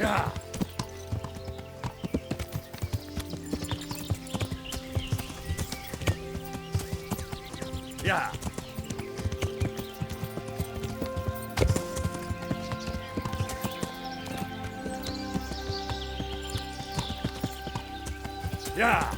Yeah. Yeah. Yeah.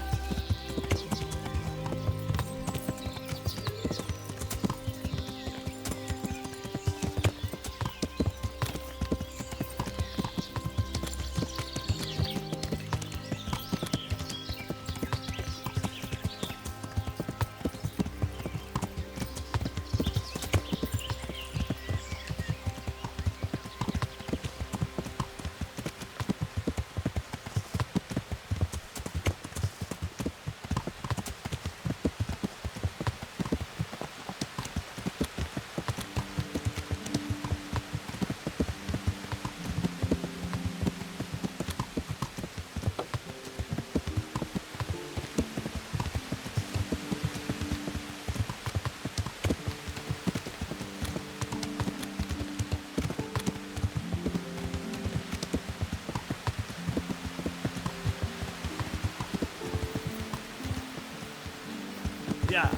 Yeah.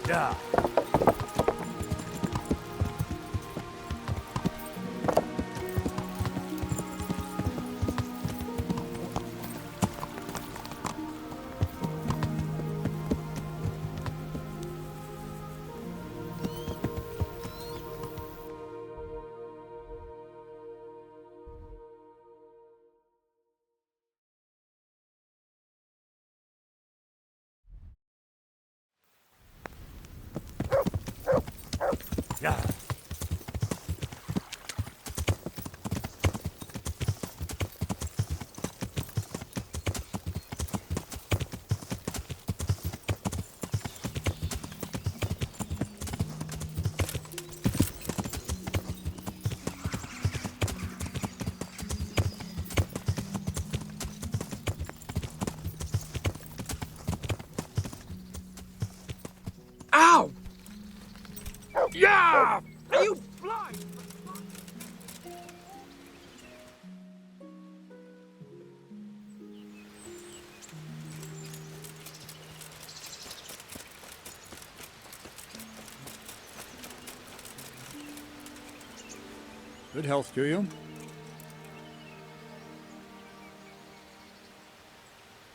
Yeah. Yeah. Ow! Yeah! Are you blind? Good health to you.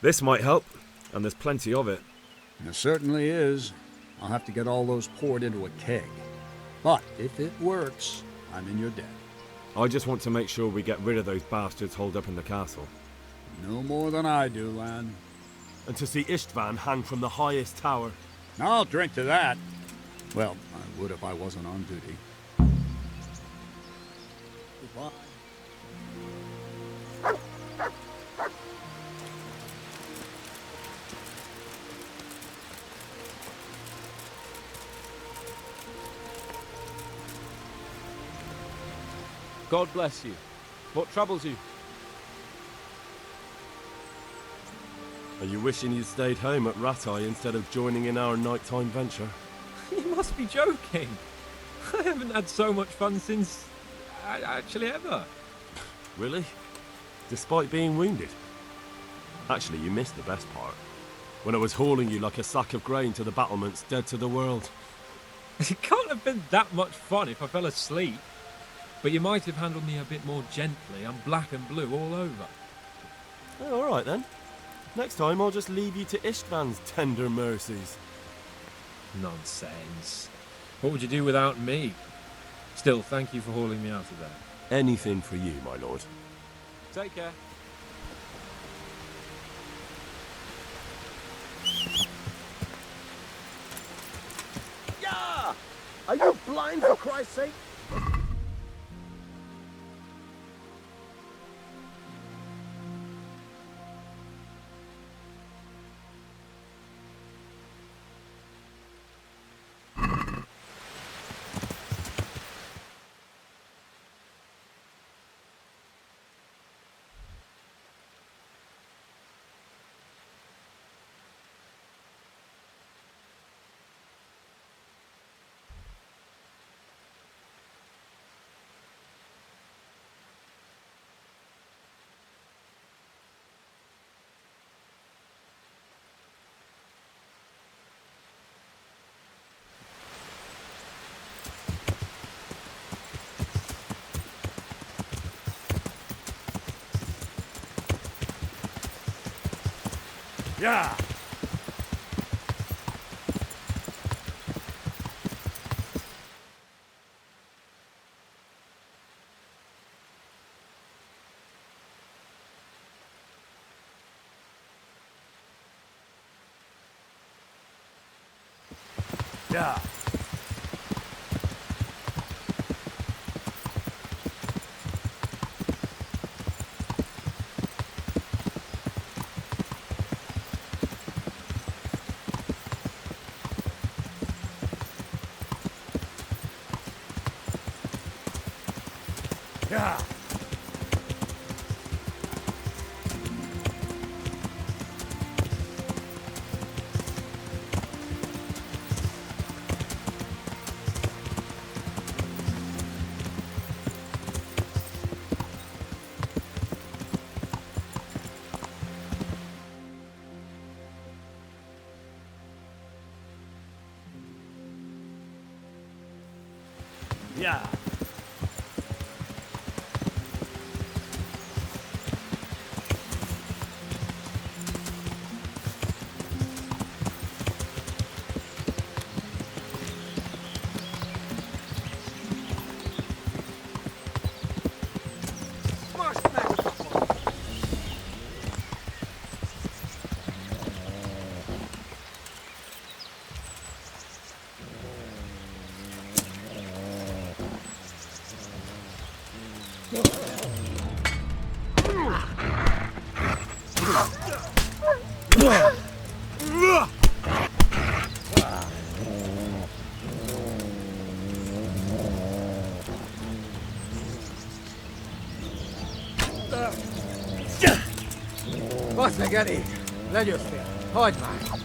This might help, and there's plenty of it. There certainly is. I'll have to get all those poured into a keg. But if it works, I'm in your debt. I just want to make sure we get rid of those bastards holed up in the castle. No more than I do, lad. And to see Istvan hang from the highest tower. I'll drink to that. Well, I would if I wasn't on duty. Goodbye. God bless you. What troubles you? Are you wishing you'd stayed home at Ratai instead of joining in our nighttime venture? You must be joking. I haven't had so much fun since... actually ever. Really? Despite being wounded? Actually, you missed the best part. When I was hauling you like a sack of grain to the battlements, dead to the world. It can't have been that much fun if I fell asleep. But you might have handled me a bit more gently. I'm black and blue all over. Oh, all right then. Next time I'll just leave you to Istvan's tender mercies. Nonsense. What would you do without me? Still, thank you for hauling me out of there. Anything for you, my lord. Take care. Yeah! Are you blind, for Christ's sake? Yeah. Yeah. Yeah. Yeah. Basz meg, elég! Legyőztél! Hagyd már!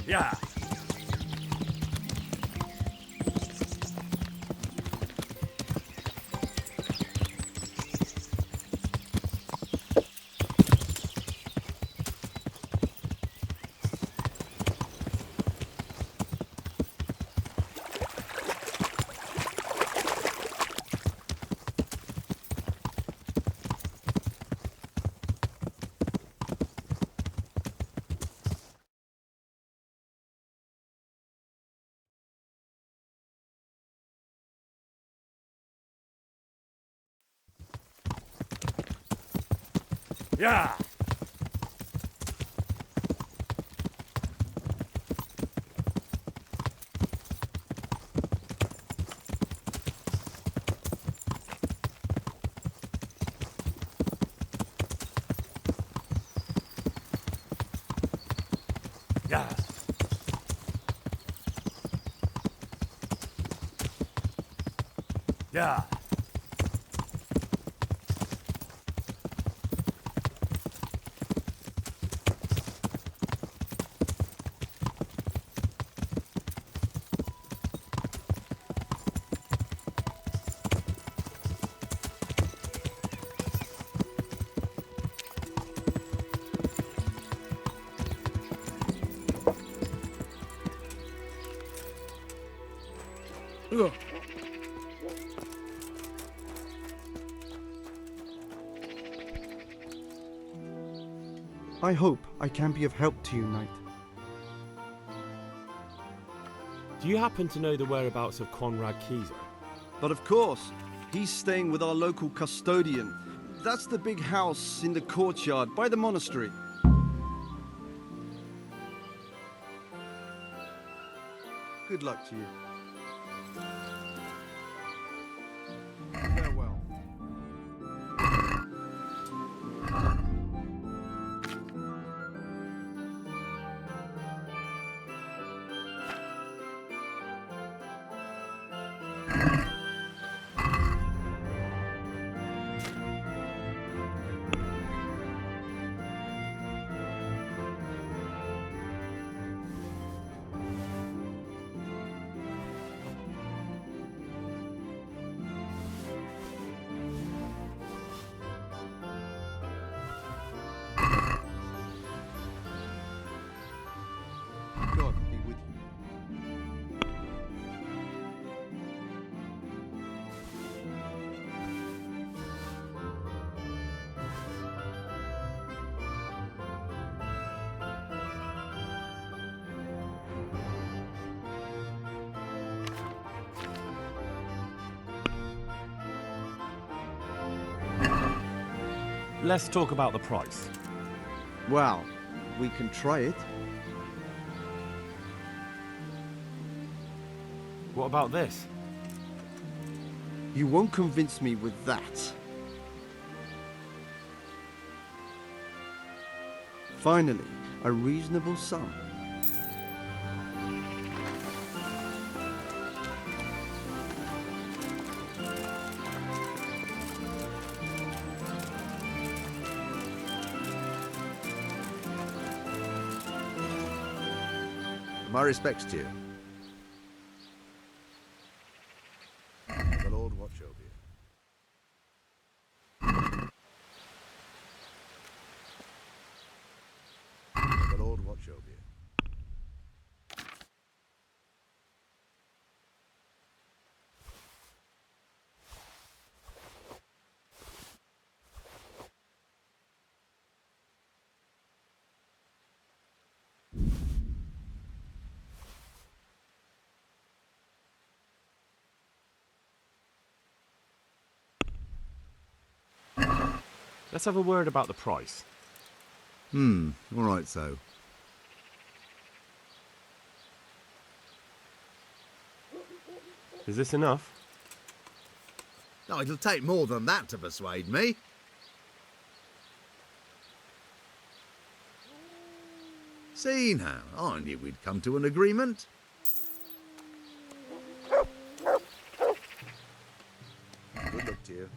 Yeah. Yeah. Yeah. Yeah. Ugh. I hope I can be of help to you, Knight. Do you happen to know the whereabouts of Conrad Keyser? But of course, he's staying with our local custodian. That's the big house in the courtyard by the monastery. Good luck to you. Farewell. Let's talk about the price. Well, we can try it. What about this? You won't convince me with that. Finally, a reasonable sum. My respects to you. The Lord watch over you. The Lord watch over you. Let's have a word about the price. All right, so. Is this enough? No, it'll take more than that to persuade me. See now, I knew we'd come to an agreement. Good luck to you.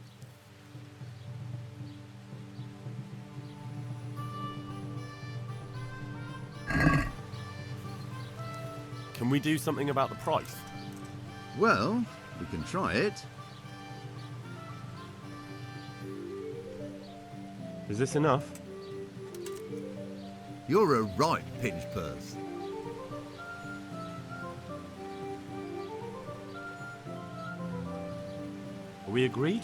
Can we do something about the price? Well, we can try it. Is this enough? You're a right pinch purse. Are we agreed?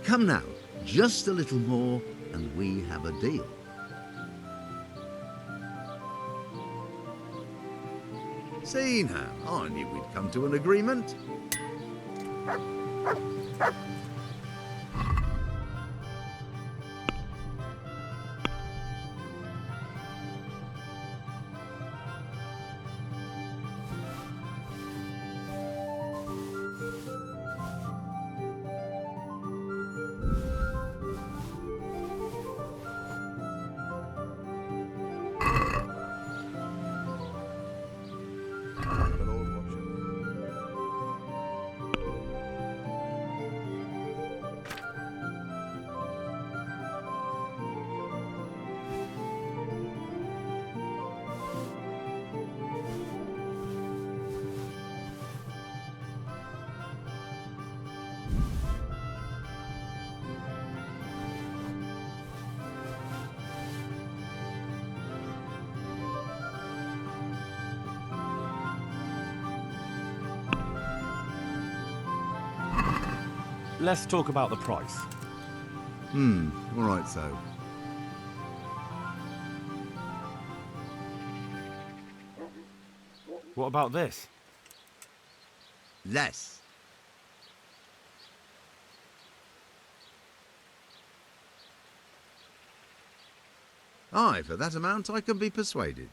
Come now, just a little more and we have a deal. See now, I knew we'd come to an agreement. The Lord watch over you. Let's talk about the price. All right, so. What about this? Less. Aye, for that amount I can be persuaded.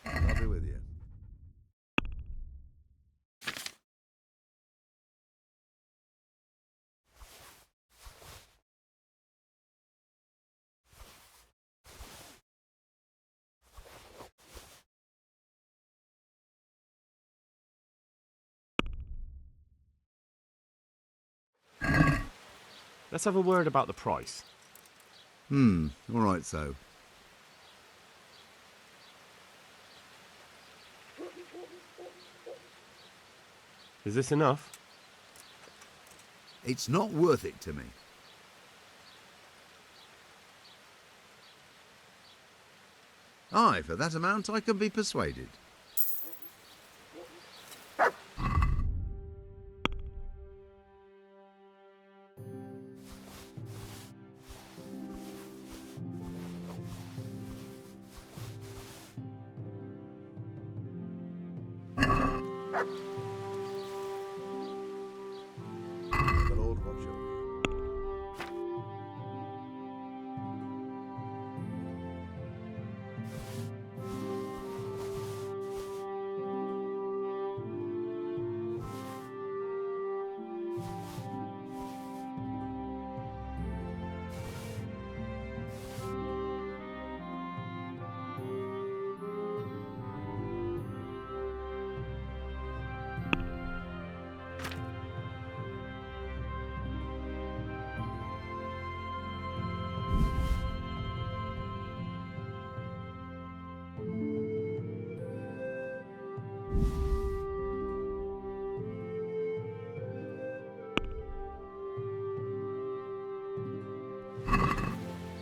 I'll be with you. Let's have a word about the price. All right, so. Is this enough? It's not worth it to me. Aye, for that amount I can be persuaded. Good old Roger.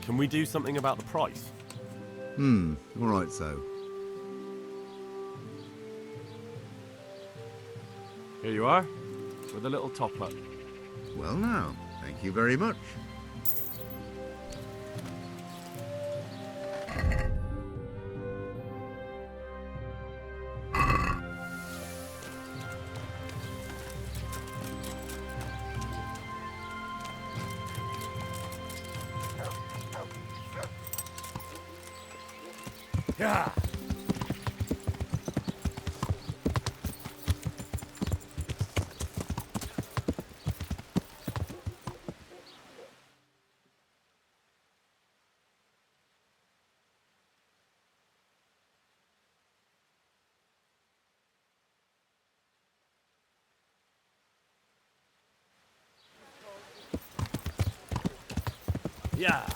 Can we do something about the price? All right, so. Here you are, with a little top-up. Well now, thank you very much. Yeah. Yeah.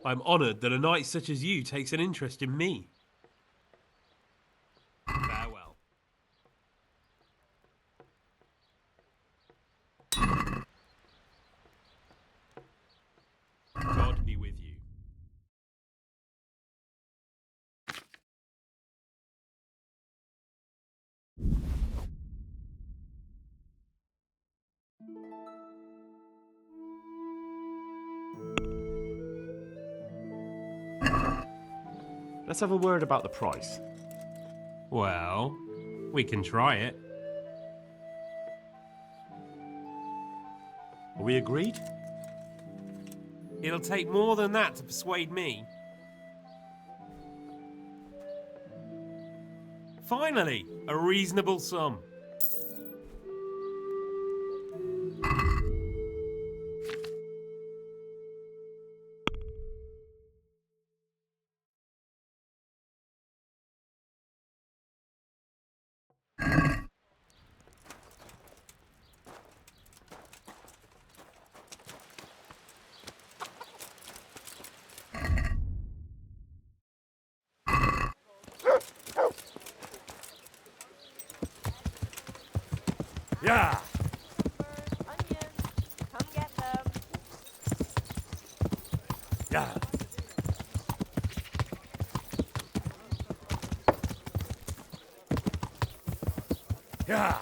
I'm honoured that a knight such as you takes an interest in me. Farewell. God be with you. Let's have a word about the price. Well, we can try it. Are we agreed? It'll take more than that to persuade me. Finally, a reasonable sum. Yeah. Onions, come get them. Yeah. Yeah.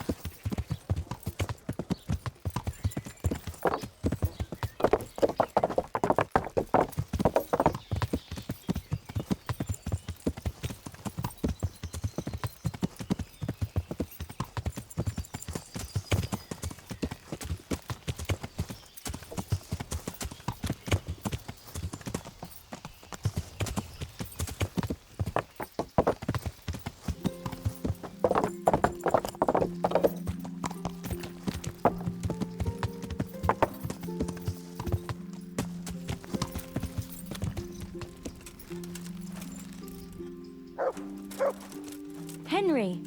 Henry.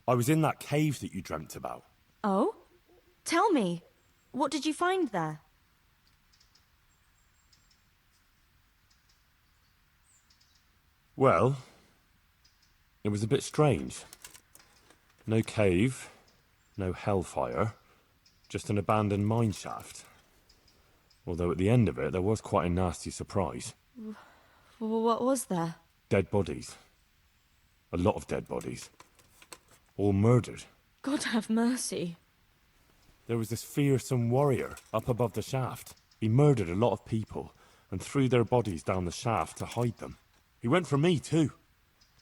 I was in that cave that you dreamt about. Oh? Tell me. What did you find there? Well, it was a bit strange. No cave, no hellfire, Just an abandoned mine shaft. Although at the end of it, there was quite a nasty surprise. What was there? Dead bodies. A lot of dead bodies. All murdered. God have mercy. There was this fearsome warrior up above the shaft. He murdered a lot of people and threw their bodies down the shaft to hide them. He went for me too.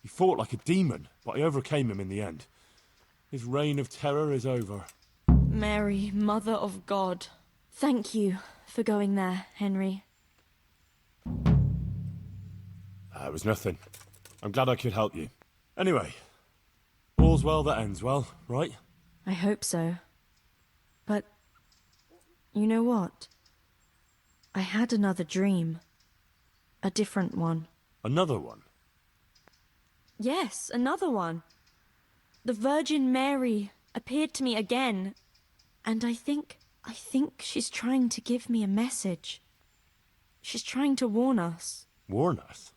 He fought like a demon, but I overcame him in the end. His reign of terror is over. Mary, Mother of God. Thank you for going there, Henry. It was nothing. I'm glad I could help you. Anyway, all's well that ends well, right? I hope so. But, you know what? I had another dream. A different one. Another one? Yes, another one. The Virgin Mary appeared to me again, and I think she's trying to give me a message. She's trying to warn us. Warn us?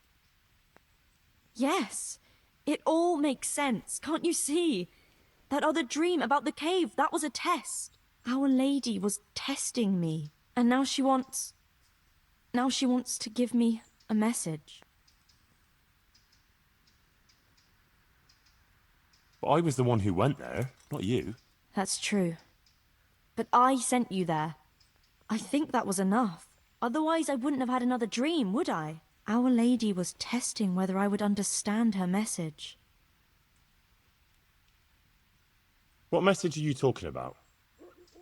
Yes, it all makes sense, can't you see? That other dream about the cave, that was a test. Our Lady was testing me, and now she wants to give me a message. But I was the one who went there, not you. That's true. But I sent you there. I think that was enough. Otherwise I wouldn't have had another dream, would I? Our Lady was testing whether I would understand her message. What message are you talking about?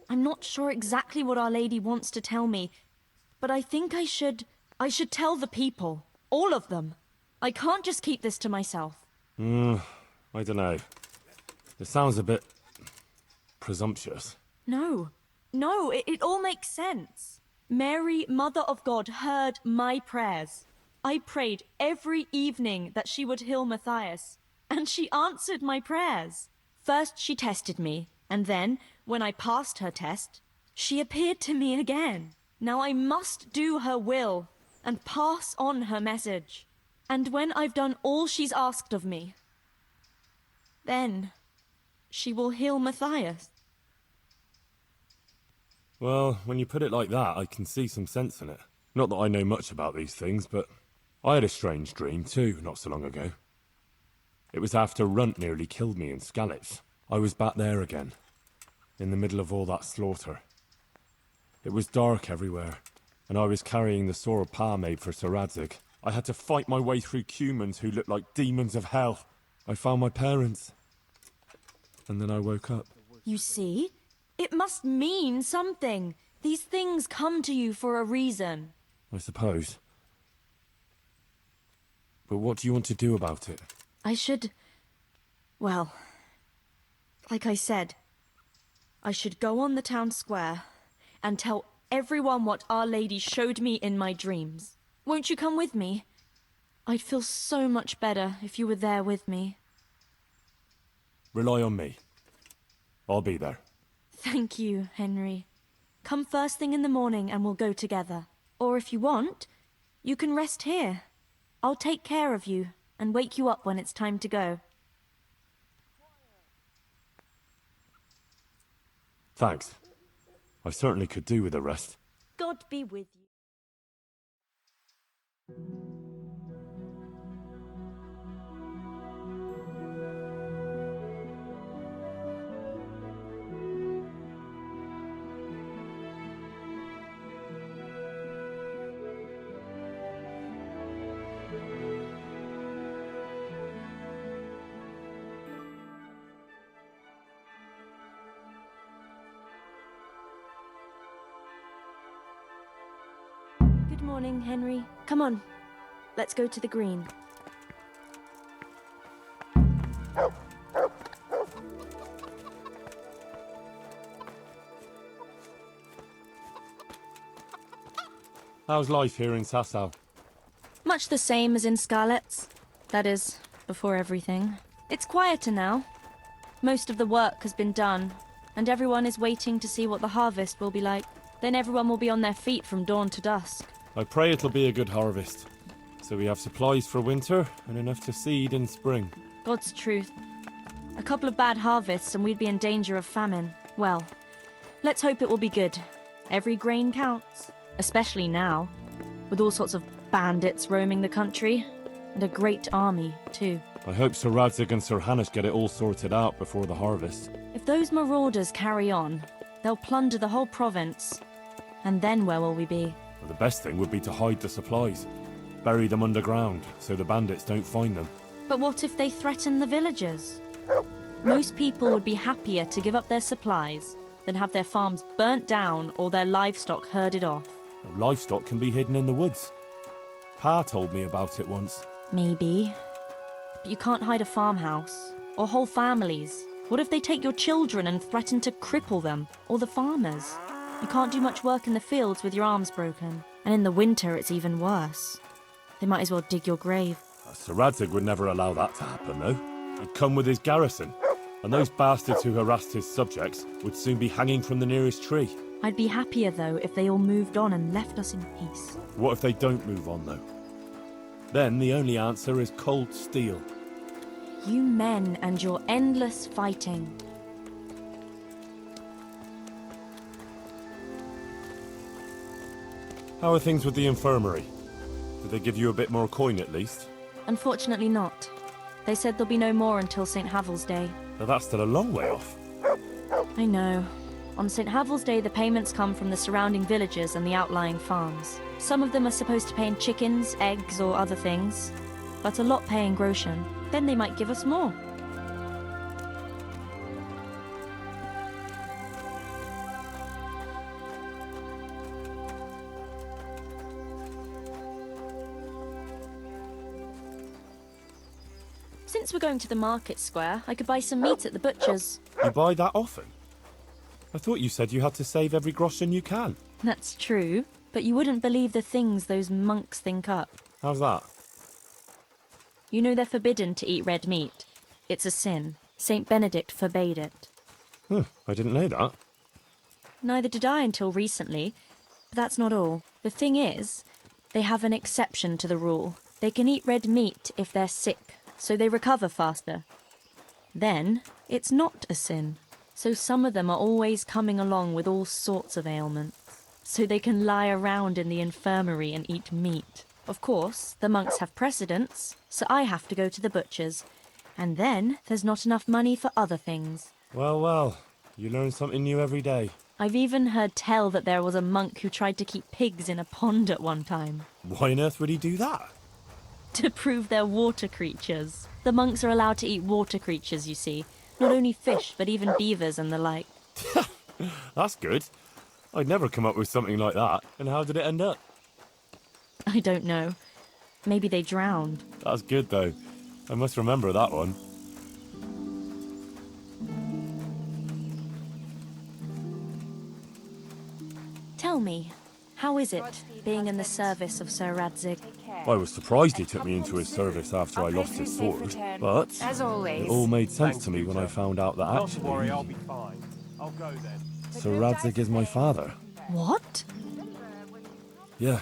I'm not sure exactly what Our Lady wants to tell me, but I think I should tell the people. All of them. I can't just keep this to myself. I don't know. It sounds a bit presumptuous. No, it all makes sense. Mary, Mother of God, heard my prayers. I prayed every evening that she would heal Matthias, and she answered my prayers. First she tested me, and then, when I passed her test, she appeared to me again. Now I must do her will, and pass on her message. And when I've done all she's asked of me, then she will heal Matthias. Well, when you put it like that, I can see some sense in it. Not that I know much about these things, but I had a strange dream too, not so long ago. It was after Runt nearly killed me in Skalitz. I was back there again, in the middle of all that slaughter. It was dark everywhere, and I was carrying the sword Pa made for Sir Radzig. I had to fight my way through humans who looked like demons of hell. I found my parents, and then I woke up. You see? It must mean something. These things come to you for a reason. I suppose. But what do you want to do about it? Well, like I said, I should go on the town square and tell everyone what Our Lady showed me in my dreams. Won't you come with me? I'd feel so much better if you were there with me. Rely on me. I'll be there. Thank you, Henry. Come first thing in the morning and we'll go together. Or if you want, you can rest here. I'll take care of you and wake you up when it's time to go. Thanks. I certainly could do with a rest. God be with you. Good morning, Henry. Come on. Let's go to the green. How's life here in Sasau? Much the same as in Skalitz. That is, before everything. It's quieter now. Most of the work has been done, and everyone is waiting to see what the harvest will be like. Then everyone will be on their feet from dawn to dusk. I pray it'll be a good harvest, so we have supplies for winter and enough to seed in spring. God's truth. A couple of bad harvests and we'd be in danger of famine. Well, Let's hope it will be good. Every grain counts, especially now, with all sorts of bandits roaming the country, and a great army, too. I hope Sir Radzig and Sir Hanush get it all sorted out before the harvest. If those marauders carry on, they'll plunder the whole province. And then where will we be? Well, the best thing would be to hide the supplies. Bury them underground, so the bandits don't find them. But what if they threaten the villagers? Most people would be happier to give up their supplies than have their farms burnt down or their livestock herded off. Livestock can be hidden in the woods. Pa told me about it once. Maybe. But you can't hide a farmhouse. Or whole families. What if they take your children and threaten to cripple them? Or the farmers? You can't do much work in the fields with your arms broken. And in the winter it's even worse. They might as well dig your grave. Sir Radzig would never allow that to happen, though. He'd come with his garrison. And those bastards who harassed his subjects would soon be hanging from the nearest tree. I'd be happier, though, if they all moved on and left us in peace. What if they don't move on, though? Then the only answer is cold steel. You men and your endless fighting. How are things with the infirmary? Did they give you a bit more coin at least? Unfortunately not. They said there'll be no more until St. Havel's Day. Now that's still a long way off. I know. On St. Havel's Day, the payments come from the surrounding villages and the outlying farms. Some of them are supposed to pay in chickens, eggs, or other things, but a lot pay in groschen. Then they might give us more. Since we're going to the market square, I could buy some meat at the butcher's. You buy that often? I thought you said you had to save every groschen you can. That's true, but you wouldn't believe the things those monks think up. How's that? You know they're forbidden to eat red meat. It's a sin. Saint Benedict forbade it. I didn't know that. Neither did I until recently, but that's not all. The thing is, they have an exception to the rule. They can eat red meat if they're sick, so they recover faster. Then, it's not a sin. So some of them are always coming along with all sorts of ailments. So they can lie around in the infirmary and eat meat. Of course, the monks have precedence, so I have to go to the butcher's. And then, there's not enough money for other things. Well, well, you learn something new every day. I've even heard tell that there was a monk who tried to keep pigs in a pond at one time. Why on earth would he do that? To prove they're water creatures. The monks are allowed to eat water creatures, you see. Not only fish, but even beavers and the like. That's good. I'd never come up with something like that. And how did it end up? I don't know. Maybe they drowned. That's good, though. I must remember that one. Tell me, how is it, being in the service of Sir Radzig? I was surprised he took me into his service after I lost his sword, but as always, it all made sense to me when I found out that Not to worry, I'll actually be fine. I'll go then. Sir Radzig is my father. What? Yeah,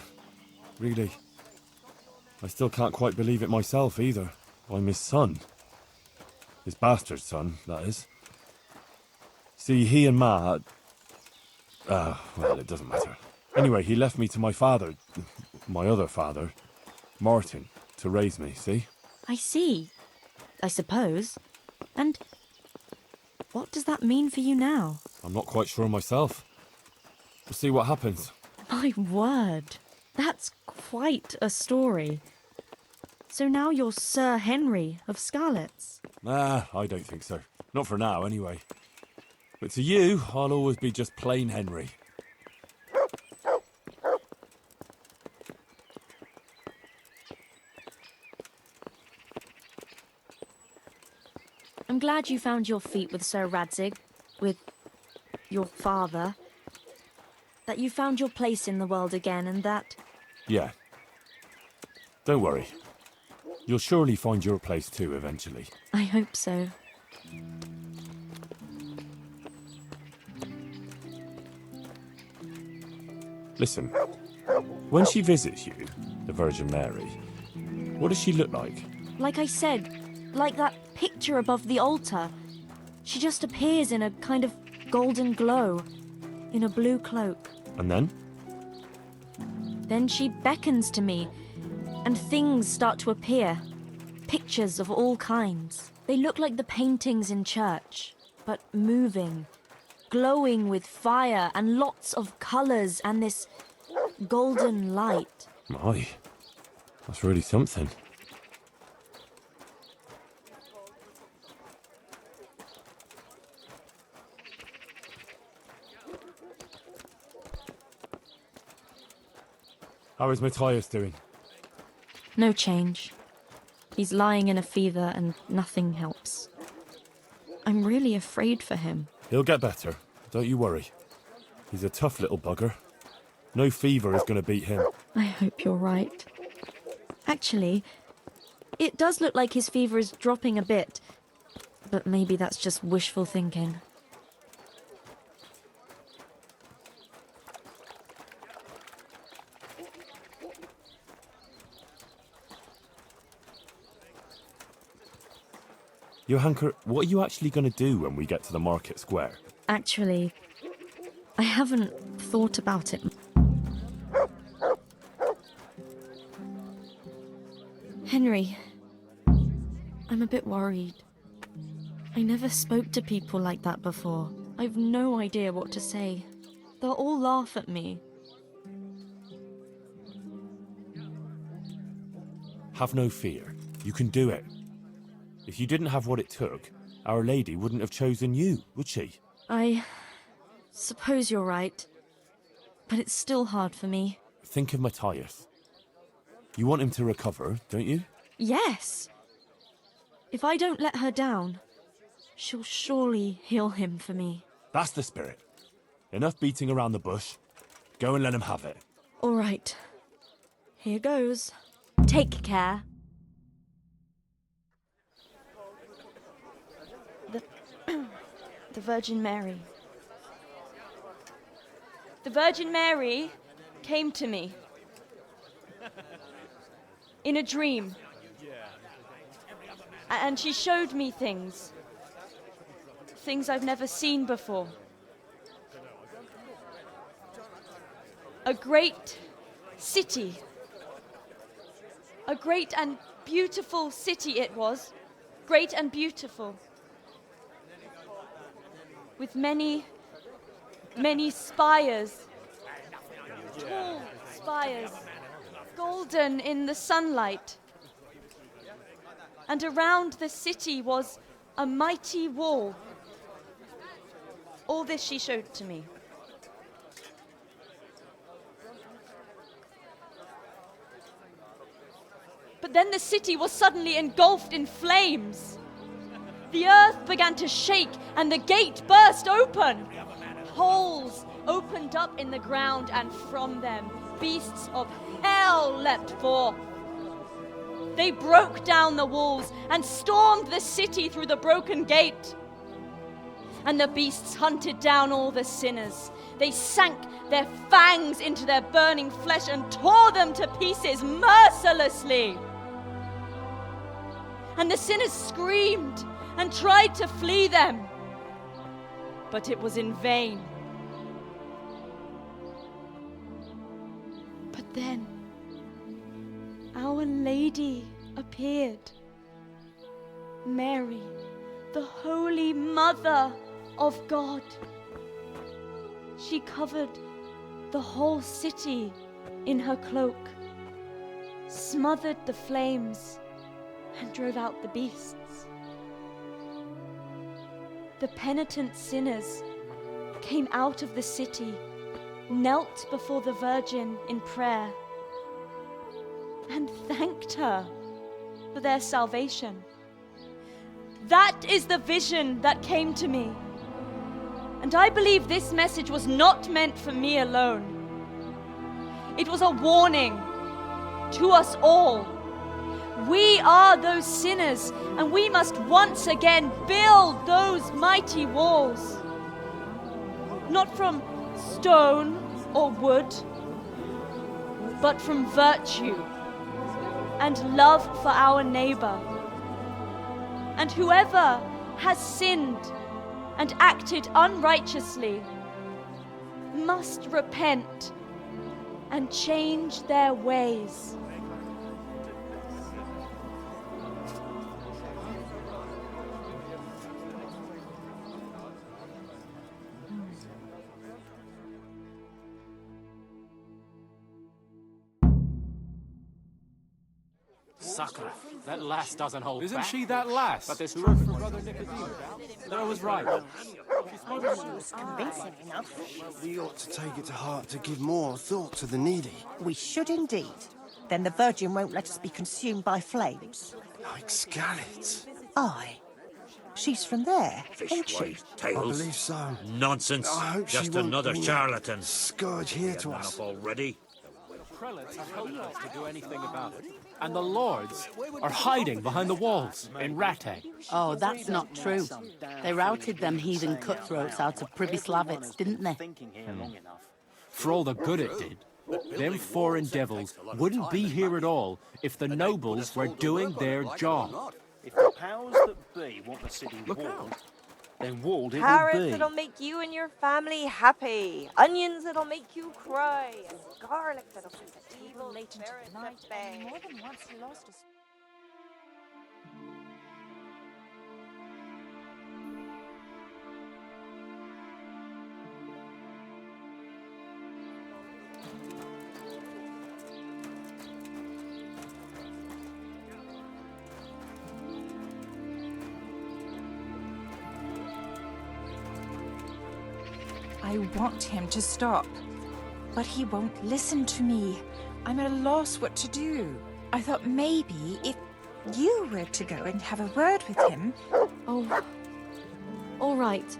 really. I still can't quite believe it myself either. I'm his son. His bastard son, that is. See, he and Ma... well, it doesn't matter. Anyway, he left me to my father, my other father, Martin, to raise me, see? I see. I suppose. And what does that mean for you now? I'm not quite sure myself. We'll see what happens. My word. That's quite a story. So now you're Sir Henry of Scarlets? Nah, I don't think so. Not for now, anyway. But to you, I'll always be just plain Henry. I'm glad you found your feet with Sir Radzig, with your father. That you found your place in the world again, and that... Yeah. Don't worry. You'll surely find your place too, eventually. I hope so. Listen, when she visits you, the Virgin Mary, what does she look like? Like I said, like that picture above the altar. She just appears in a kind of golden glow. in a blue cloak. And then? Then she beckons to me, and things start to appear. Pictures of all kinds. They look like the paintings in church, but moving, glowing with fire and lots of colours and this golden light. My, that's really something. How is Matthias doing? No change. He's lying in a fever and nothing helps. I'm really afraid for him. He'll get better, don't you worry. He's a tough little bugger. No fever is going to beat him. I hope you're right. Actually, it does look like his fever is dropping a bit, but maybe that's just wishful thinking. Johanka, what are you actually going to do when we get to the market square? Actually, I haven't thought about it. Henry, I'm a bit worried. I never spoke to people like that before. I've no idea what to say. They'll all laugh at me. Have no fear. You can do it. If you didn't have what it took, Our Lady wouldn't have chosen you, would she? I suppose you're right. But it's still hard for me. Think of Matthias. You want him to recover, don't you? Yes. If I don't let her down, she'll surely heal him for me. That's the spirit. Enough beating around the bush. Go and let him have it. All right. Here goes. Take care. The Virgin Mary. The Virgin Mary came to me in a dream. And she showed me things. Things I've never seen before. A great city. A great and beautiful city it was. Great and beautiful. With many, many spires. Tall spires. Golden in the sunlight. And around the city was a mighty wall. All this she showed to me. But then the city was suddenly engulfed in flames. The earth began to shake and the gate burst open. Holes opened up in the ground and from them beasts of hell leapt forth. They broke down the walls and stormed the city through the broken gate. And the beasts hunted down all the sinners. They sank their fangs into their burning flesh and tore them to pieces mercilessly. And the sinners screamed and tried to flee them, but it was in vain. But then, Our Lady appeared. Mary, the Holy Mother of God. She covered the whole city in her cloak, smothered the flames, and drove out the beasts. The penitent sinners came out of the city, knelt before the Virgin in prayer, and thanked her for their salvation. That is the vision that came to me. And I believe this message was not meant for me alone. It was a warning to us all. We are those sinners, and we must once again build those mighty walls. Not from stone or wood, but from virtue and love for our neighbor. And whoever has sinned and acted unrighteously must repent and change their ways. Sucker, that lass doesn't hold Isn't back. she that lass? But there's truth from Brother Nicodemus. That I was right. Convincing enough. We ought to take it to heart to give more thought to the needy. We should indeed. Then the Virgin won't let us be consumed by flames. Like Skalitz. Aye. She's from there, ain't she? I believe so. Nonsense. I hope she Just won't another bring charlatan. Scourge here to us. Already. Prelates are helpless to do anything about it. And the lords are hiding behind the walls in Rattay. Oh, that's not true. They routed them heathen cutthroats out of Privy Slavitz, didn't they? For all the good it did, them foreign devils wouldn't be here at all if the nobles were doing their job. If the powers that be want the city walled, then walled it will Carrots be. that'll make you and your family happy. Onions that'll make you cry. And garlic that'll put the evil latent tonight. More than once he lost his... I want him to stop, but he won't listen to me. I'm at a loss what to do. I thought maybe if you were to go and have a word with him... Oh, all right.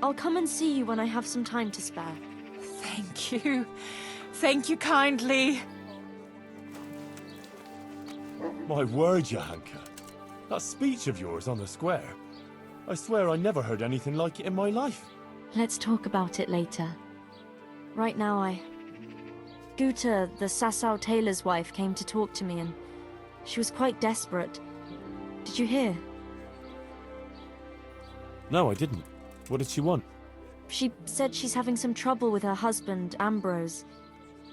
I'll come and see you when I have some time to spare. Thank you. Thank you kindly. My word, Johanka. That speech of yours on the square. I swear I never heard anything like it in my life. Let's talk about it later. Right now, Guta, the Sasau tailor's wife, came to talk to me and she was quite desperate. Did you hear? No, I didn't. What did she want? She said she's having some trouble with her husband, Ambrose.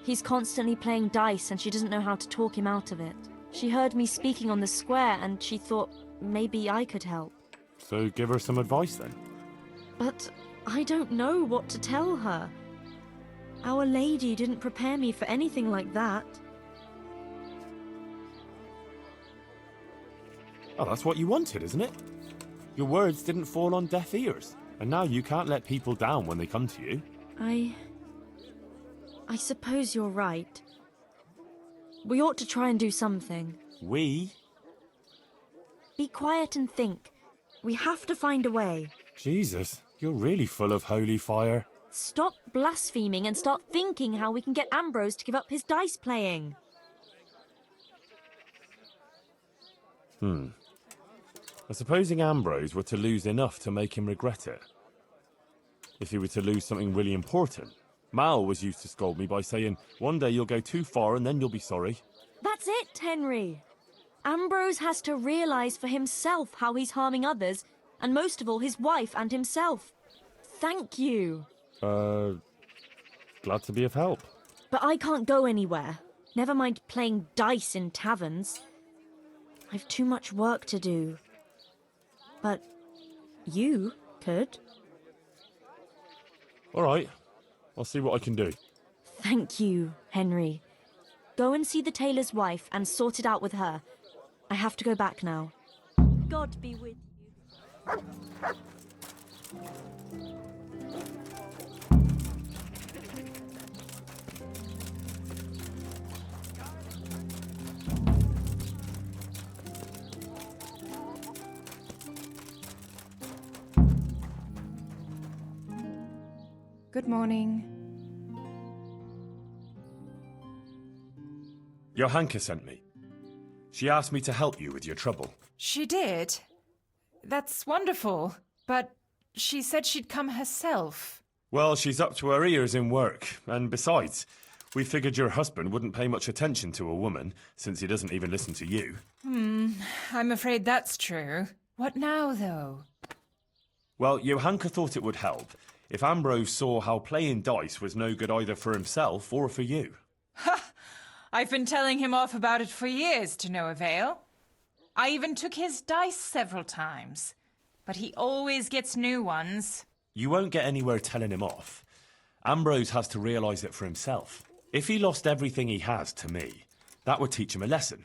He's constantly playing dice and she doesn't know how to talk him out of it. She heard me speaking on the square and she thought maybe I could help. So give her some advice then. But I don't know what to tell her. Our Lady didn't prepare me for anything like that. Oh, that's what you wanted, isn't it? Your words didn't fall on deaf ears, and now you can't let people down when they come to you. I suppose you're right. We ought to try and do something. We? Be quiet and think. We have to find a way. Jesus, you're really full of holy fire. Stop blaspheming and start thinking how we can get Ambrose to give up his dice playing. Supposing Ambrose were to lose enough to make him regret it. If he were to lose something really important. Mal was used to scold me by saying, one day you'll go too far and then you'll be sorry. That's it, Henry. Ambrose has to realise for himself how he's harming others, and most of all his wife and himself. Thank you. Glad to be of help. But I can't go anywhere. Never mind playing dice in taverns. I've too much work to do. But you could. All right. I'll see what I can do. Thank you, Henry. Go and see the tailor's wife and sort it out with her. I have to go back now. God be with you. Good morning. Johanka sent me. She asked me to help you with your trouble. She did? That's wonderful. But she said she'd come herself. Well, she's up to her ears in work. And besides, we figured your husband wouldn't pay much attention to a woman, since he doesn't even listen to you. I'm afraid that's true. What now, though? Well, Johanka thought it would help if Ambrose saw how playing dice was no good either for himself or for you. Ha! I've been telling him off about it for years to no avail. I even took his dice several times, but he always gets new ones. You won't get anywhere telling him off. Ambrose has to realise it for himself. If he lost everything he has to me, that would teach him a lesson.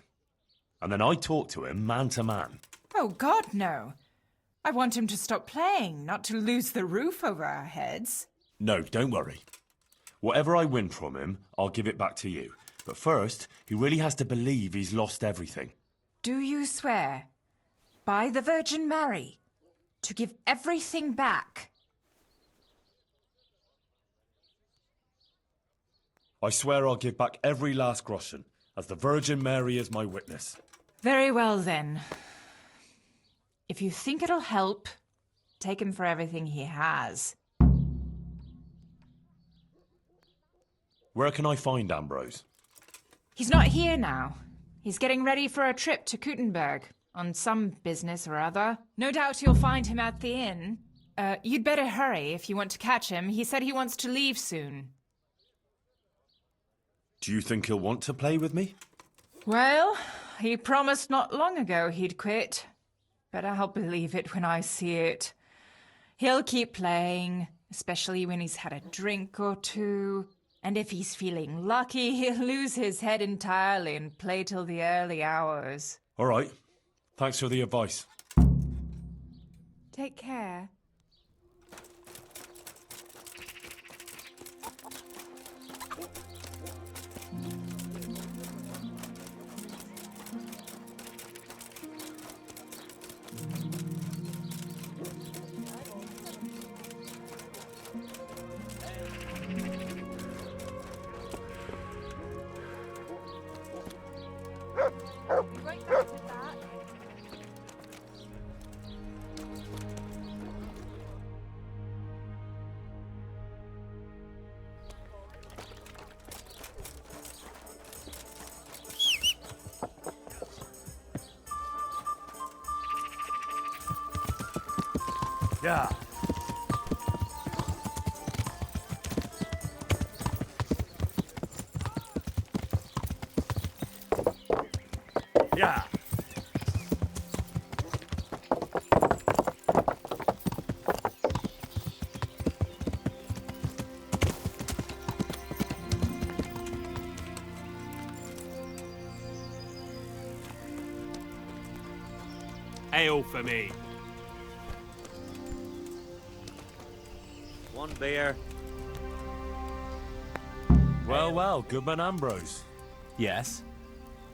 And then I'd talk to him man to man. Oh, God, no. I want him to stop playing, not to lose the roof over our heads. No, don't worry. Whatever I win from him, I'll give it back to you. But first, he really has to believe he's lost everything. Do you swear, by the Virgin Mary, to give everything back? I swear I'll give back every last groschen, as the Virgin Mary is my witness. Very well, then. If you think it'll help, take him for everything he has. Where can I find Ambrose? He's not here now. He's getting ready for a trip to Kuttenberg, on some business or other. No doubt you'll find him at the inn. You'd better hurry if you want to catch him. He said he wants to leave soon. Do you think he'll want to play with me? Well, he promised not long ago he'd quit. But I'll believe it when I see it. He'll keep playing, especially when he's had a drink or two. And if he's feeling lucky, he'll lose his head entirely and play till the early hours. All right. Thanks for the advice. Take care. Yeah. Yeah. Ale for me. One beer. Well, Goodman Ambrose. Yes?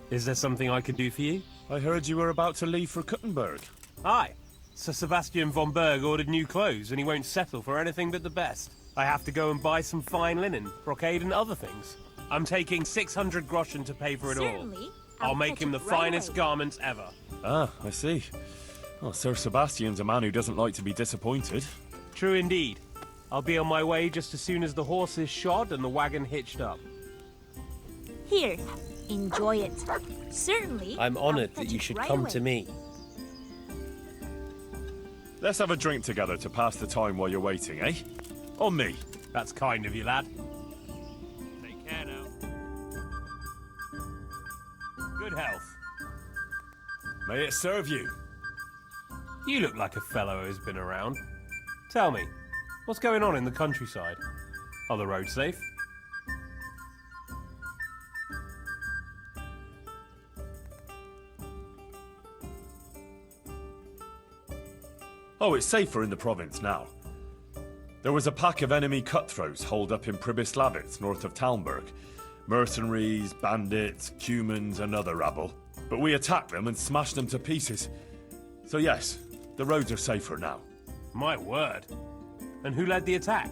Is there something I could do for you? I heard you were about to leave for Kuttenberg. Aye. Sir Sebastian von Berg ordered new clothes and he won't settle for anything but the best. I have to go and buy some fine linen, brocade and other things. I'm taking 600 groschen to pay for it all. I'll make him the finest garments ever. Ah, I see. Well, Sir Sebastian's a man who doesn't like to be disappointed. True indeed. I'll be on my way just as soon as the horse is shod and the wagon hitched up. Here, enjoy it. Certainly. I'm honored that you should come to me. Let's have a drink together to pass the time while you're waiting, eh? On me. That's kind of you, lad. Take care now. Good health. May it serve you. You look like a fellow who's been around. Tell me, what's going on in the countryside? Are the roads safe? Oh, it's safer in the province now. There was a pack of enemy cutthroats holed up in Pribyslavitz, north of Talmberg. Mercenaries, bandits, cumans, and other rabble. But we attacked them and smashed them to pieces. So yes, the roads are safer now. My word. And who led the attack?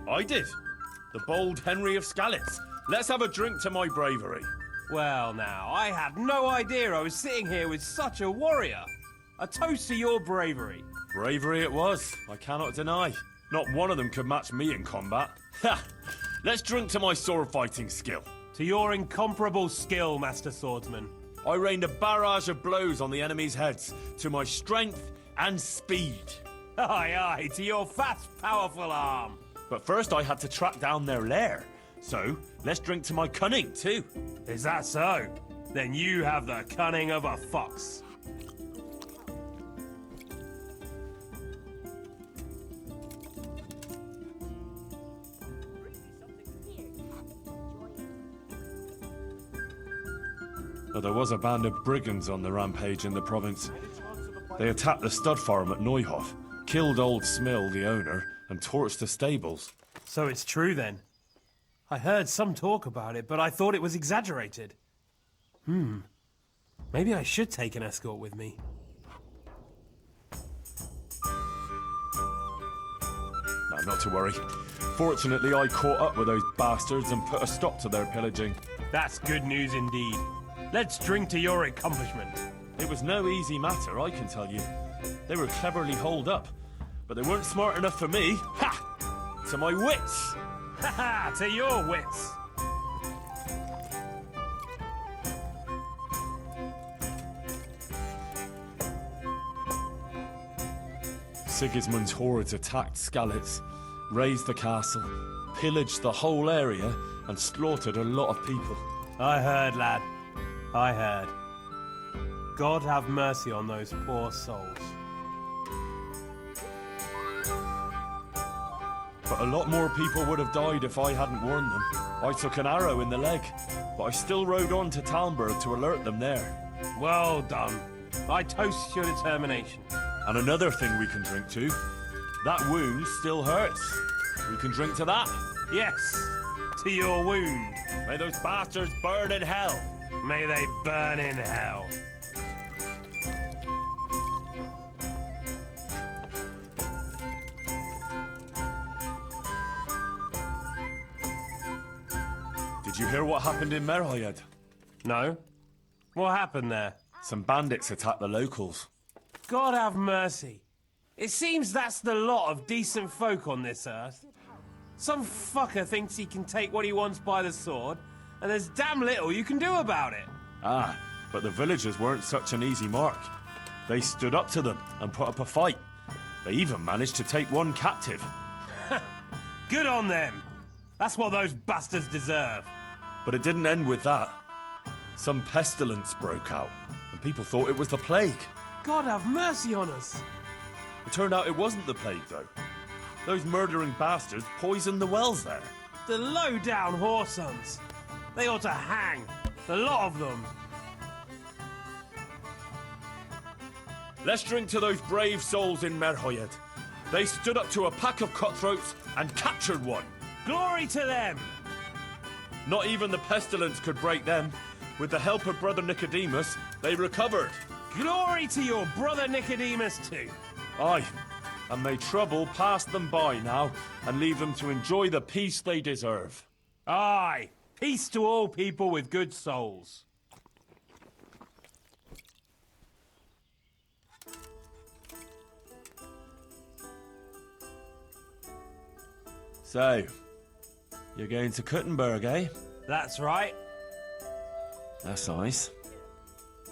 I did. The bold Henry of Skalitz. Let's have a drink to my bravery. Well now, I had no idea I was sitting here with such a warrior. A toast to your bravery. Bravery it was, I cannot deny. Not one of them could match me in combat. Ha! Let's drink to my sword fighting skill. To your incomparable skill, Master Swordsman. I rained a barrage of blows on the enemy's heads to my strength and speed. Aye, aye, to your fast, powerful arm. But first I had to track down their lair. So, let's drink to my cunning, too. Is that so? Then you have the cunning of a fox. But there was a band of brigands on the rampage in the province. They attacked the stud farm at Neuhof, killed old Smill, the owner, and torched the stables. So it's true then? I heard some talk about it, but I thought it was exaggerated. Maybe I should take an escort with me. No, not to worry. Fortunately, I caught up with those bastards and put a stop to their pillaging. That's good news indeed. Let's drink to your accomplishment. It was no easy matter, I can tell you. They were cleverly holed up, but they weren't smart enough for me. Ha! To my wits! Ha ha! To your wits! Sigismund's hordes attacked Skalitz, razed the castle, pillaged the whole area, and slaughtered a lot of people. I heard, lad. I heard. God have mercy on those poor souls. But a lot more people would have died if I hadn't warned them. I took an arrow in the leg, but I still rode on to Talmberg to alert them there. Well done. I toast your determination. And another thing we can drink to. That wound still hurts. We can drink to that. Yes, to your wound. May those bastards burn in hell. May they burn in hell. Did you hear what happened in Merhoyed? No. What happened there? Some bandits attacked the locals. God have mercy. It seems that's the lot of decent folk on this earth. Some fucker thinks he can take what he wants by the sword, and there's damn little you can do about it. Ah, but the villagers weren't such an easy mark. They stood up to them and put up a fight. They even managed to take one captive. Good on them. That's what those bastards deserve. But it didn't end with that. Some pestilence broke out, and people thought it was the plague. God have mercy on us. It turned out it wasn't the plague, though. Those murdering bastards poisoned the wells there. The low-down whoresons. They ought to hang. The lot of them. Let's drink to those brave souls in Merhoyed. They stood up to a pack of cutthroats and captured one. Glory to them! Not even the pestilence could break them. With the help of Brother Nicodemus, they recovered. Glory to your brother Nicodemus too. Aye, and may trouble pass them by now and leave them to enjoy the peace they deserve. Aye, peace to all people with good souls. So, you're going to Kuttenberg, eh? That's right. That's nice.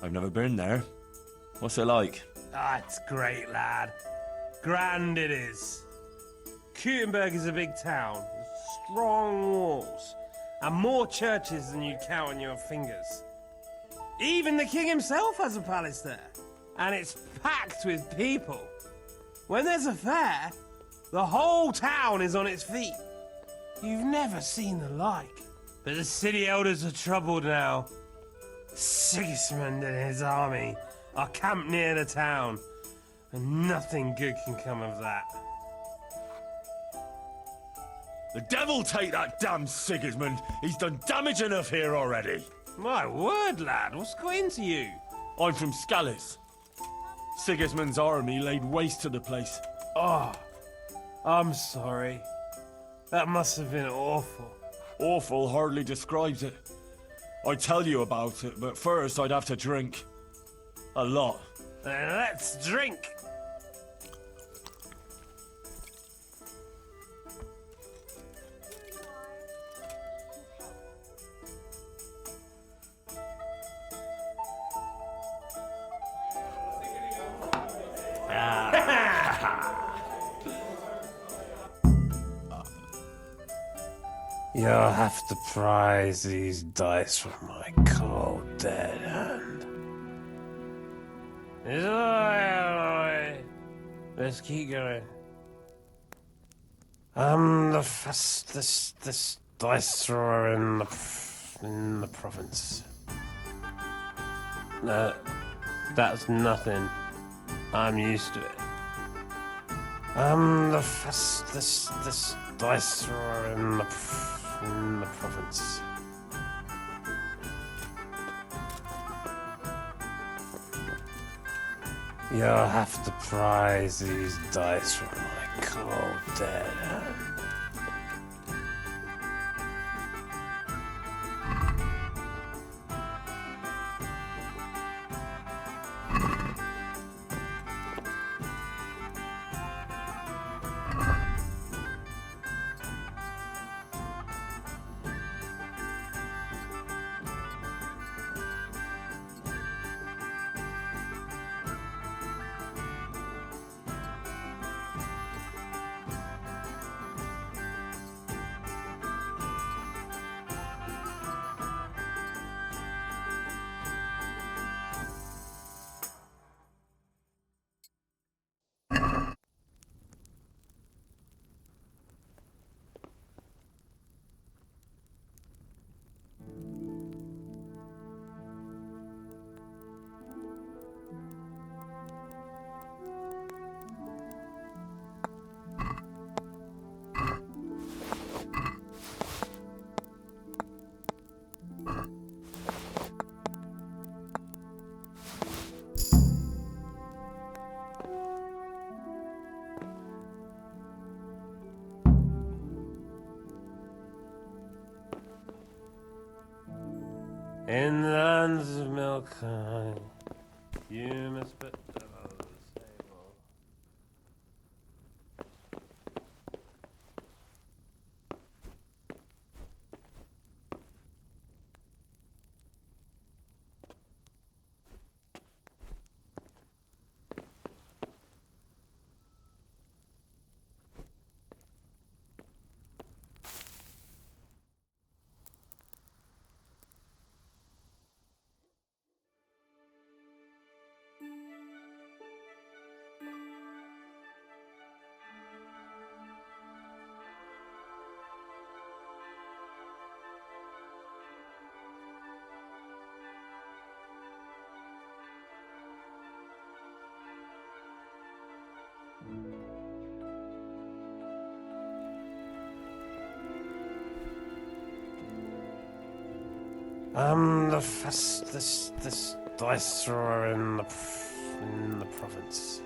I've never been there. What's it like? Ah, it's great, lad. Grand it is. Kuttenberg is a big town, with strong walls, and more churches than you'd count on your fingers. Even the king himself has a palace there, and it's packed with people. When there's a fair, the whole town is on its feet. You've never seen the like. But the city elders are troubled now. Sigismund and his army are camped near the town, and nothing good can come of that. The devil take that damn Sigismund! He's done damage enough here already! My word, lad, what's got into you? I'm from Skalitz. Sigismund's army laid waste to the place. Oh, I'm sorry. That must have been awful. Awful hardly describes it. I'd tell you about it, but first I'd have to drink. A lot. Then let's drink! You'll have to prize these dice from my cold, dead hand. It's alright. Let's keep going. I'm the fastest dice thrower in the province. No, that's nothing. I'm used to it. I'm the fastest dice thrower in the province. You'll have to prize these dice from my cold dead hand. In the lands of milk, you must put the table. I'm the fastest dice thrower in the province.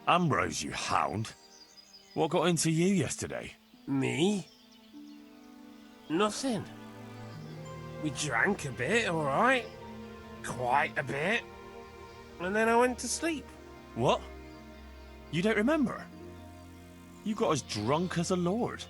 Ambrose, you hound. What got into you yesterday? Me? Nothing. We drank a bit, alright. Quite a bit. And then I went to sleep. What? You don't remember? You got as drunk as a lord.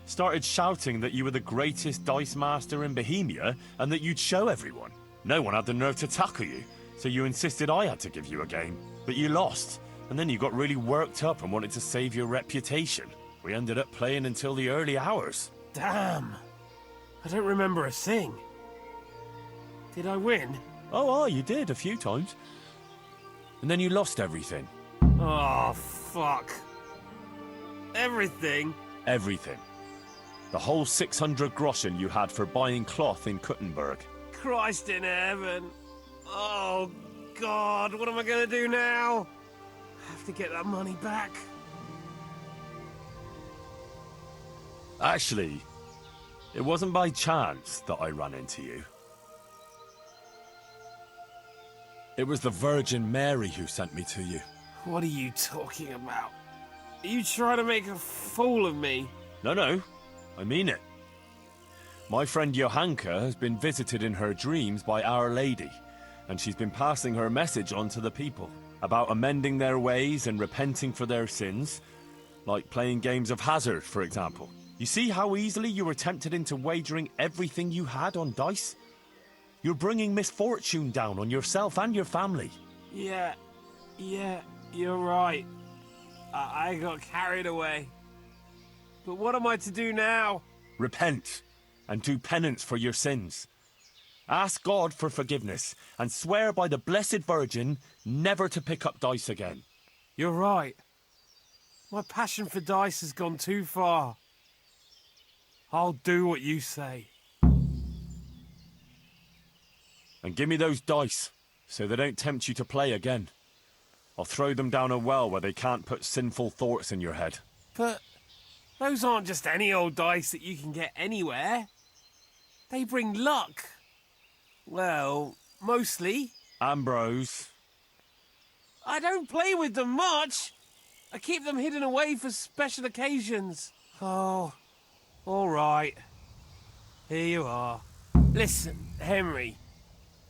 Started shouting that you were the greatest dice master in Bohemia and that you'd show everyone. No one had the nerve to tackle you. So you insisted I had to give you a game, but you lost. And then you got really worked up and wanted to save your reputation. We ended up playing until the early hours. Damn. I don't remember a thing. Did I win? Oh, you did, a few times. And then you lost everything. Oh, fuck. Everything? Everything. The whole 600 groschen you had for buying cloth in Kuttenberg. Christ in heaven. Oh, God, what am I going to do now? I have to get that money back. Actually, it wasn't by chance that I ran into you. It was the Virgin Mary who sent me to you. What are you talking about? Are you trying to make a fool of me? No, I mean it. My friend Johanka has been visited in her dreams by Our Lady, and she's been passing her message on to the people about amending their ways and repenting for their sins, like playing games of hazard, for example. You see how easily you were tempted into wagering everything you had on dice? You're bringing misfortune down on yourself and your family. Yeah, you're right. I got carried away. But what am I to do now? Repent and do penance for your sins. Ask God for forgiveness and swear by the Blessed Virgin never to pick up dice again. You're right. My passion for dice has gone too far. I'll do what you say. And give me those dice, so they don't tempt you to play again. I'll throw them down a well where they can't put sinful thoughts in your head. But those aren't just any old dice that you can get anywhere. They bring luck. Well, mostly. Ambrose. I don't play with them much. I keep them hidden away for special occasions. Oh, all right. Here you are. Listen, Henry.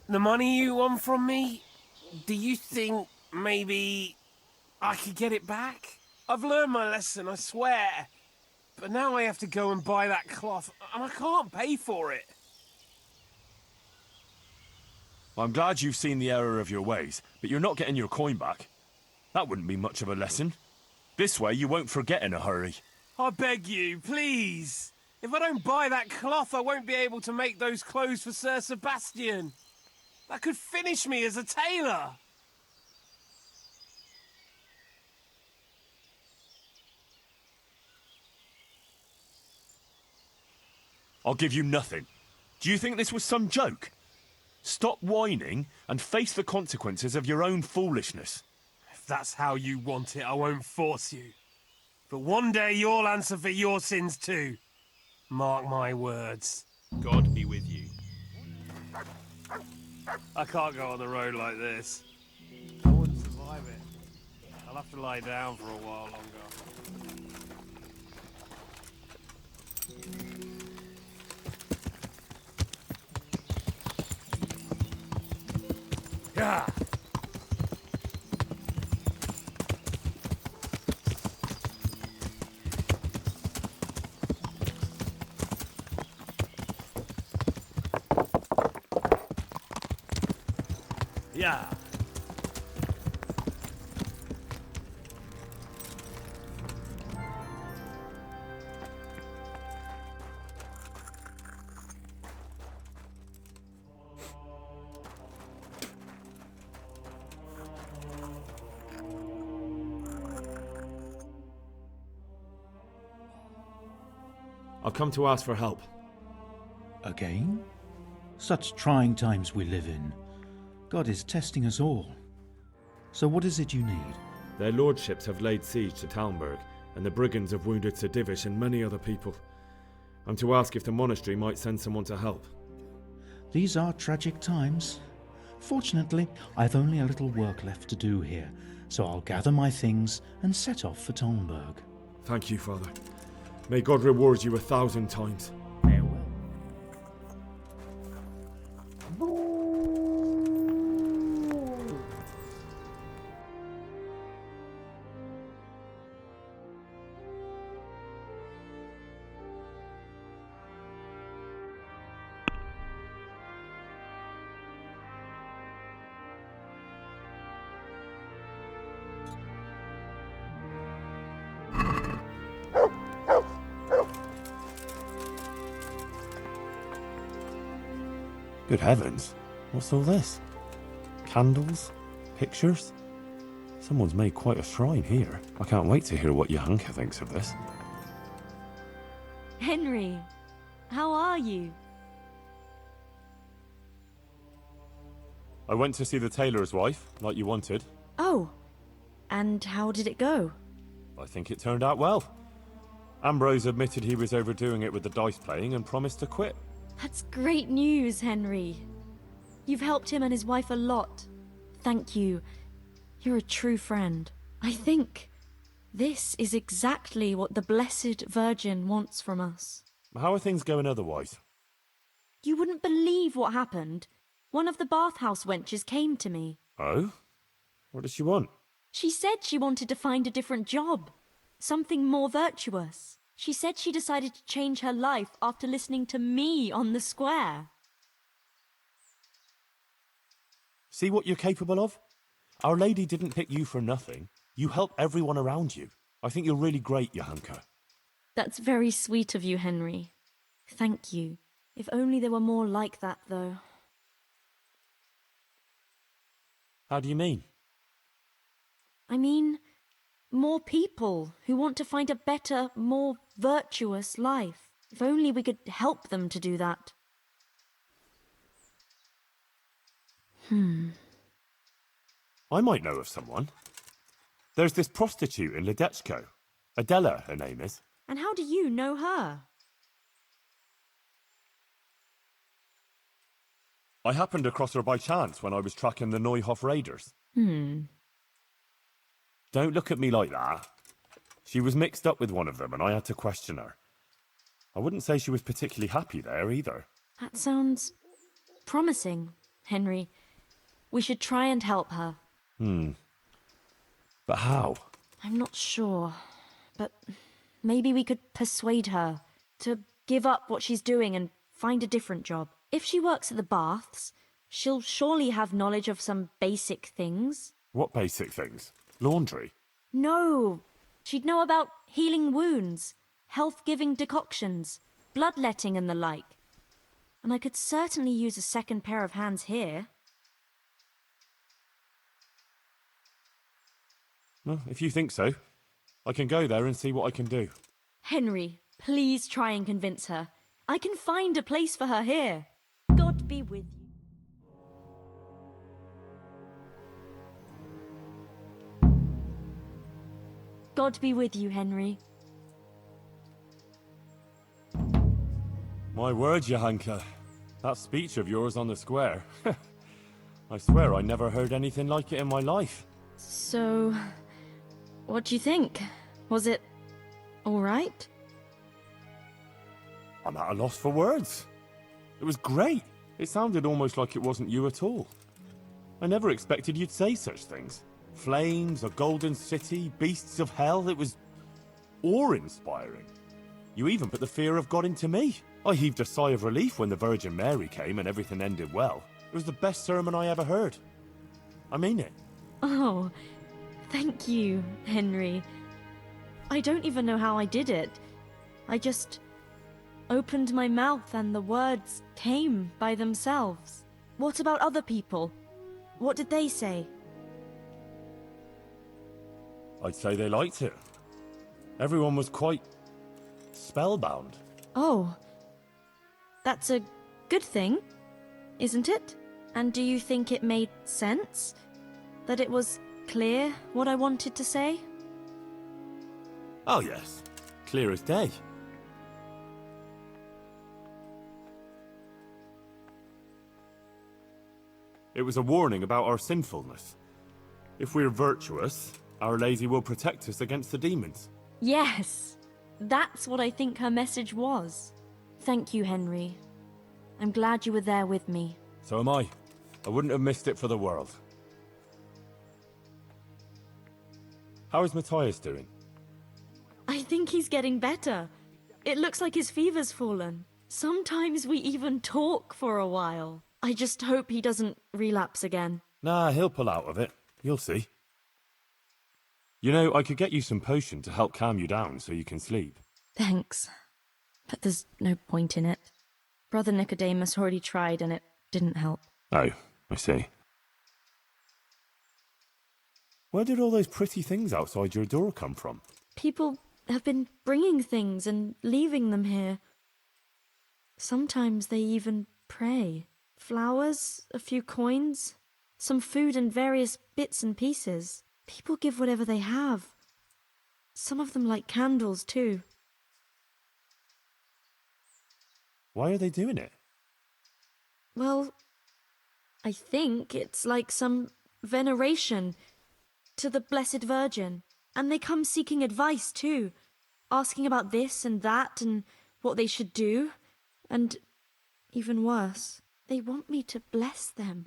The money you won from me, do you think maybe I could get it back? I've learned my lesson, I swear. But now I have to go and buy that cloth, and I can't pay for it. I'm glad you've seen the error of your ways, but you're not getting your coin back. That wouldn't be much of a lesson. This way you won't forget in a hurry. I beg you, please. If I don't buy that cloth, I won't be able to make those clothes for Sir Sebastian. That could finish me as a tailor. I'll give you nothing. Do you think this was some joke? Stop whining and face the consequences of your own foolishness. If that's how you want it, I won't force you. But one day you'll answer for your sins too. Mark my words. God be with you. I can't go on the road like this. I wouldn't survive it. I'll have to lie down for a while longer. Yeah. Yeah. I've come to ask for help. Again? Such trying times we live in. God is testing us all. So what is it you need? Their lordships have laid siege to Talmberg, and the brigands have wounded Sir Divish and many other people. I'm to ask if the monastery might send someone to help. These are tragic times. Fortunately, I've only a little work left to do here, so I'll gather my things and set off for Talmberg. Thank you, Father. May God reward you 1,000 times. Farewell. Good heavens, what's all this? Candles? Pictures? Someone's made quite a shrine here. I can't wait to hear what Johanka thinks of this. Henry, how are you? I went to see the tailor's wife, like you wanted. Oh, and how did it go? I think it turned out well. Ambrose admitted he was overdoing it with the dice playing and promised to quit. That's great news, Henry. You've helped him and his wife a lot. Thank you. You're a true friend. I think this is exactly what the Blessed Virgin wants from us. How are things going otherwise? You wouldn't believe what happened. One of the bathhouse wenches came to me. Oh? What does she want? She said she wanted to find a different job. Something more virtuous. She said she decided to change her life after listening to me on the square. See what you're capable of? Our Lady didn't pick you for nothing. You help everyone around you. I think you're really great, Johanka. That's very sweet of you, Henry. Thank you. If only there were more like that, though. How do you mean? I mean, more people who want to find a better, more virtuous life. If only we could help them to do that. I might know of someone. There's this prostitute in Ledechko. Adela, her name is. And how do you know her? I happened across her by chance when I was tracking the Neuhof raiders. Don't look at me like that. She was mixed up with one of them and I had to question her. I wouldn't say she was particularly happy there either. That sounds promising, Henry. We should try and help her. But how? I'm not sure, but maybe we could persuade her to give up what she's doing and find a different job. If she works at the baths, she'll surely have knowledge of some basic things. What basic things? Laundry? No, she'd know about healing wounds, health-giving decoctions, bloodletting and the like. And I could certainly use a second pair of hands here. Well, if you think so, I can go there and see what I can do. Henry, please try and convince her. I can find a place for her here. God be with you. God be with you, Henry. My word, Johanka. That speech of yours on the square. I swear I never heard anything like it in my life. So, what do you think? Was it all right? I'm at a loss for words. It was great. It sounded almost like it wasn't you at all. I never expected you'd say such things. Flames, a golden city, beasts of hell. It was awe-inspiring. You even put the fear of God into me. I heaved a sigh of relief when the Virgin Mary came and everything ended well. It was the best sermon I ever heard. I mean it. Oh, thank you, Henry. I don't even know how I did it. I just opened my mouth and the words came by themselves. What about other people? What did they say? I'd say they liked it. Everyone was quite spellbound. Oh, that's a good thing, isn't it? And do you think it made sense? That it was clear what I wanted to say? Oh yes, clear as day. It was a warning about our sinfulness. If we're virtuous, Our Lady will protect us against the demons. Yes, that's what I think her message was. Thank you, Henry. I'm glad you were there with me. So am I. I wouldn't have missed it for the world. How is Matthias doing? I think he's getting better. It looks like his fever's fallen. Sometimes we even talk for a while. I just hope he doesn't relapse again. Nah, he'll pull out of it. You'll see. You know, I could get you some potion to help calm you down so you can sleep. Thanks. But there's no point in it. Brother Nicodemus already tried and it didn't help. Oh, I see. Where did all those pretty things outside your door come from? People have been bringing things and leaving them here. Sometimes they even pray. Flowers, a few coins, some food and various bits and pieces. People give whatever they have. Some of them light candles too. Why are they doing it? Well, I think it's like some veneration to the Blessed Virgin. And they come seeking advice too, asking about this and that and what they should do. And even worse, they want me to bless them.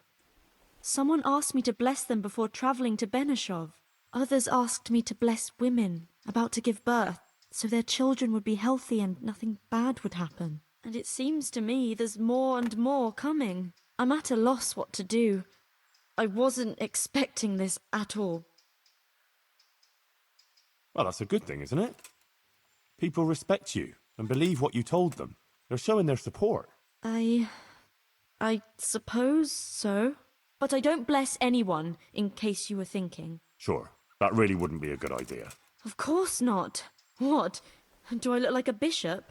Someone asked me to bless them before travelling to Benishov. Others asked me to bless women about to give birth, so their children would be healthy and nothing bad would happen. And it seems to me there's more and more coming. I'm at a loss what to do. I wasn't expecting this at all. Well, that's a good thing, isn't it? People respect you and believe what you told them. They're showing their support. I suppose so. But I don't bless anyone, in case you were thinking. Sure, that really wouldn't be a good idea. Of course not. What? Do I look like a bishop?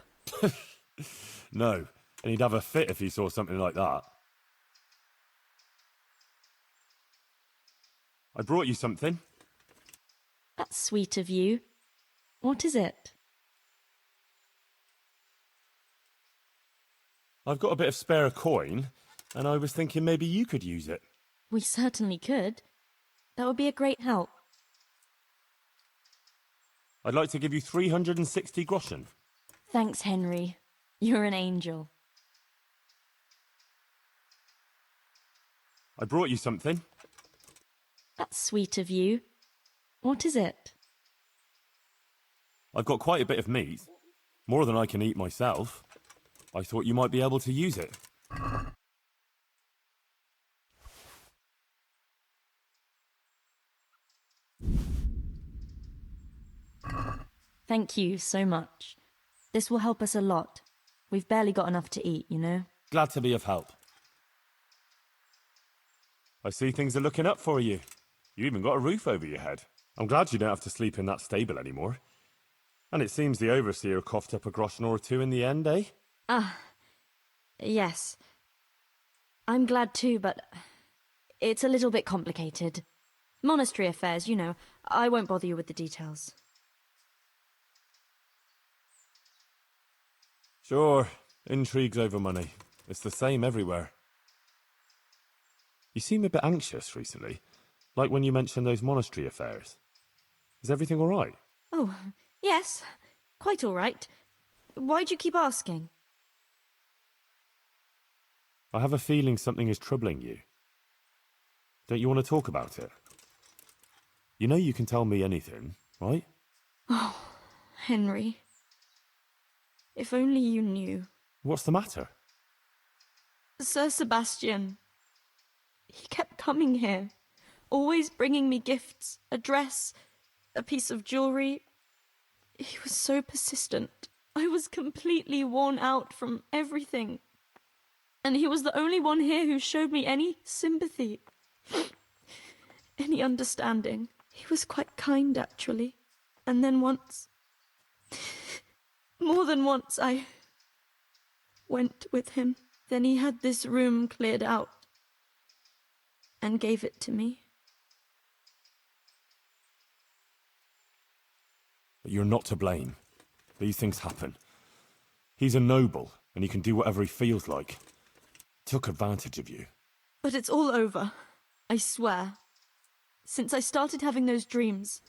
No, and he'd have a fit if he saw something like that. I brought you something. That's sweet of you. What is it? I've got a bit of spare coin, and I was thinking maybe you could use it. We certainly could. That would be a great help. I'd like to give you 360 groschen. Thanks, Henry. You're an angel. I brought you something. That's sweet of you. What is it? I've got quite a bit of meat. More than I can eat myself. I thought you might be able to use it. Thank you so much. This will help us a lot. We've barely got enough to eat, you know? Glad to be of help. I see things are looking up for you. You even got a roof over your head. I'm glad you don't have to sleep in that stable anymore. And it seems the overseer coughed up a groschen or two in the end, eh? Yes. I'm glad too, but it's a little bit complicated. Monastery affairs, you know. I won't bother you with the details. Sure, intrigues over money. It's the same everywhere. You seem a bit anxious recently, like when you mentioned those monastery affairs. Is everything all right? Oh, yes. Quite all right. Why'd you keep asking? I have a feeling something is troubling you. Don't you want to talk about it? You know you can tell me anything, right? Oh, Henry. If only you knew. What's the matter? Sir Sebastian. He kept coming here, always bringing me gifts, a dress, a piece of jewelry. He was so persistent. I was completely worn out from everything. And he was the only one here who showed me any sympathy, any understanding. He was quite kind, actually. And then once, more than once, I went with him. Then he had this room cleared out and gave it to me. But you're not to blame. These things happen. He's a noble, and he can do whatever he feels like. Took advantage of you. But it's all over, I swear. Since I started having those dreams,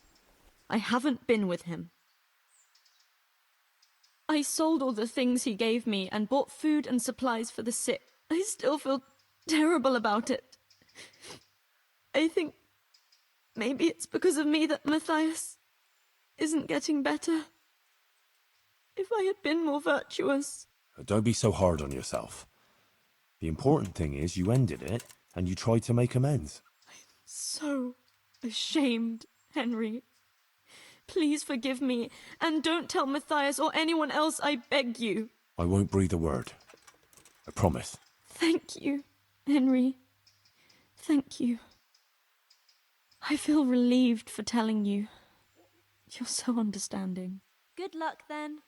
I haven't been with him. I sold all the things he gave me and bought food and supplies for the sick. I still feel terrible about it. I think maybe it's because of me that Matthias isn't getting better. If I had been more virtuous... Don't be so hard on yourself. The important thing is you ended it, and you tried to make amends. I'm so ashamed, Henry. Please forgive me, and don't tell Matthias or anyone else, I beg you. I won't breathe a word. I promise. Thank you. Henry, thank you. I feel relieved for telling you. You're so understanding. Good luck then.